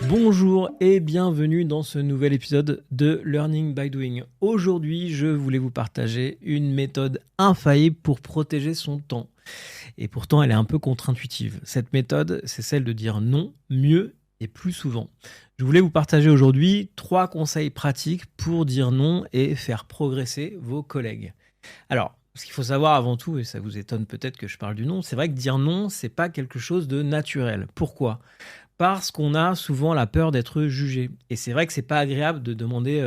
Bonjour et bienvenue dans ce nouvel épisode de Learning by Doing. Aujourd'hui, je voulais vous partager une méthode infaillible pour protéger son temps. Et pourtant, elle est un peu contre-intuitive. Cette méthode, c'est celle de dire non mieux et plus souvent. Je voulais vous partager aujourd'hui 3 conseils pratiques pour dire non et faire progresser vos collègues. Alors, ce qu'il faut savoir avant tout, et ça vous étonne peut-être que je parle du non, c'est vrai que dire non, c'est pas quelque chose de naturel. Pourquoi ? Parce qu'on a souvent la peur d'être jugé. Et c'est vrai que c'est pas agréable de demander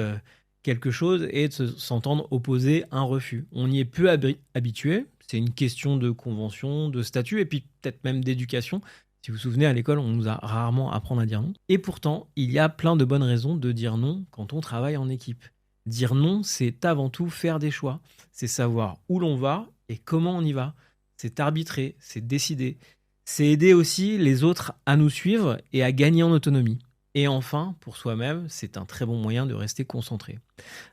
quelque chose et de s'entendre opposer un refus. On y est peu habitué. C'est une question de convention, de statut et puis peut-être même d'éducation. Si vous vous souvenez, à l'école, on nous a rarement appris à dire non. Et pourtant, il y a plein de bonnes raisons de dire non quand on travaille en équipe. Dire non, c'est avant tout faire des choix. C'est savoir où l'on va et comment on y va. C'est arbitrer, c'est décider. C'est aider aussi les autres à nous suivre et à gagner en autonomie. Et enfin, pour soi-même, c'est un très bon moyen de rester concentré.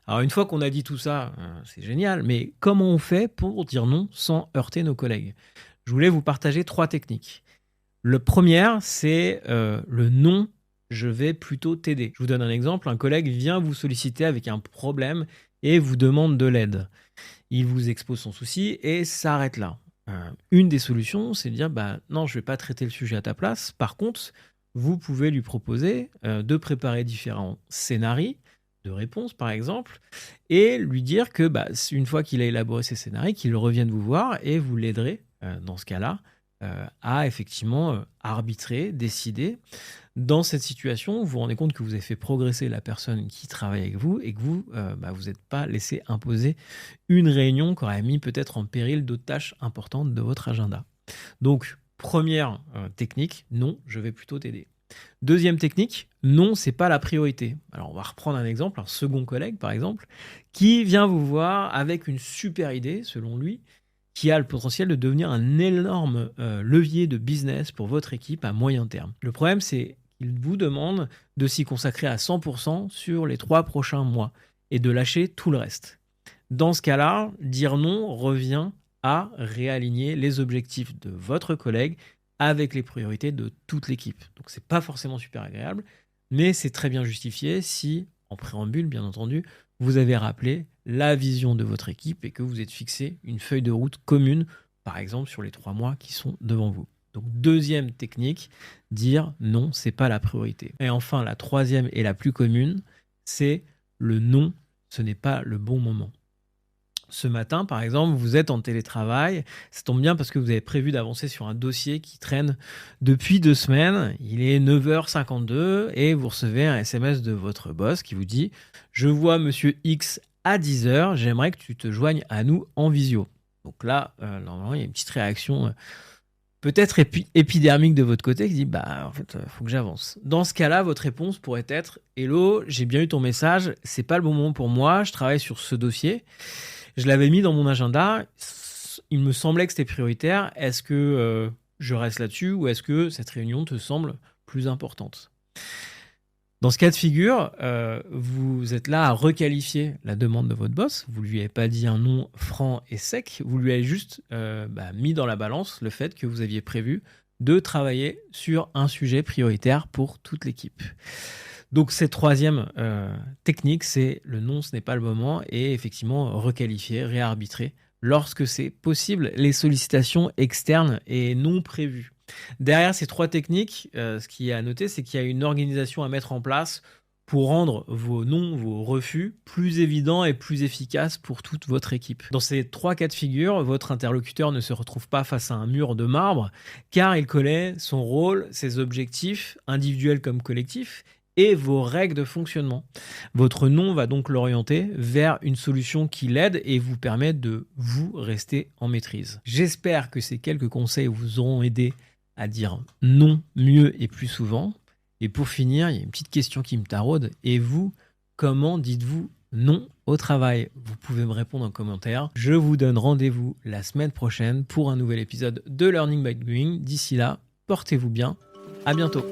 Alors une fois qu'on a dit tout ça, c'est génial, mais comment on fait pour dire non sans heurter nos collègues ? Je voulais vous partager 3 techniques. Le premier, c'est le non, je vais plutôt t'aider. Je vous donne un exemple, un collègue vient vous solliciter avec un problème et vous demande de l'aide. Il vous expose son souci et s'arrête là. Une des solutions, c'est de dire non, je ne vais pas traiter le sujet à ta place. Par contre, vous pouvez lui proposer de préparer différents scénarios de réponse, par exemple, et lui dire que une fois qu'il a élaboré ces scénarios, qu'il revienne vous voir et vous l'aiderez dans ce cas-là à effectivement arbitrer, décider. Dans cette situation, vous vous rendez compte que vous avez fait progresser la personne qui travaille avec vous et que vous n'êtes pas laissé imposer une réunion qui aurait mis peut-être en péril d'autres tâches importantes de votre agenda. Donc, première technique, non, je vais plutôt t'aider. Deuxième technique, non, c'est pas la priorité. Alors, on va reprendre un exemple, un second collègue par exemple, qui vient vous voir avec une super idée, selon lui, qui a le potentiel de devenir un énorme levier de business pour votre équipe à moyen terme. Le problème, c'est qu'il vous demande de s'y consacrer à 100% sur les 3 prochains mois et de lâcher tout le reste. Dans ce cas-là, dire non revient à réaligner les objectifs de votre collègue avec les priorités de toute l'équipe. Donc, c'est pas forcément super agréable, mais c'est très bien justifié si, en préambule, bien entendu, vous avez rappelé la vision de votre équipe et que vous êtes fixé une feuille de route commune, par exemple sur les 3 mois qui sont devant vous. Donc, deuxième technique, dire non, c'est pas la priorité. Et enfin, la troisième et la plus commune, c'est le non, ce n'est pas le bon moment. Ce matin, par exemple, vous êtes en télétravail, ça tombe bien parce que vous avez prévu d'avancer sur un dossier qui traîne depuis 2 semaines, il est 9h52 et vous recevez un SMS de votre boss qui vous dit « Je vois monsieur X à 10h, j'aimerais que tu te joignes à nous en visio ». Donc là, normalement, il y a une petite réaction peut-être épidermique de votre côté qui dit en fait, faut que j'avance. Dans ce cas-là, votre réponse pourrait être « Hello, j'ai bien eu ton message, c'est pas le bon moment pour moi, je travaille sur ce dossier. Je l'avais mis dans mon agenda, il me semblait que c'était prioritaire. Est-ce que je reste là-dessus ou est-ce que cette réunion te semble plus importante ?» Dans ce cas de figure, vous êtes là à requalifier la demande de votre boss. Vous ne lui avez pas dit un non franc et sec. Vous lui avez juste mis dans la balance le fait que vous aviez prévu de travailler sur un sujet prioritaire pour toute l'équipe. Donc, cette troisième technique, c'est le non, ce n'est pas le moment et effectivement requalifier, réarbitrer lorsque c'est possible les sollicitations externes et non prévues. Derrière ces 3 techniques, ce qui est à noter, c'est qu'il y a une organisation à mettre en place pour rendre vos non, vos refus plus évidents et plus efficaces pour toute votre équipe. Dans ces 3 cas de figure, votre interlocuteur ne se retrouve pas face à un mur de marbre car il connaît son rôle, ses objectifs, individuels comme collectifs, et vos règles de fonctionnement. Votre non va donc l'orienter vers une solution qui l'aide et vous permet de vous rester en maîtrise. J'espère que ces quelques conseils vous auront aidé à dire non mieux et plus souvent. Et pour finir, il y a une petite question qui me taraude. Et vous, comment dites-vous non au travail ? Vous pouvez me répondre en commentaire. Je vous donne rendez-vous la semaine prochaine pour un nouvel épisode de Learning by Doing. D'ici là, portez-vous bien. À bientôt.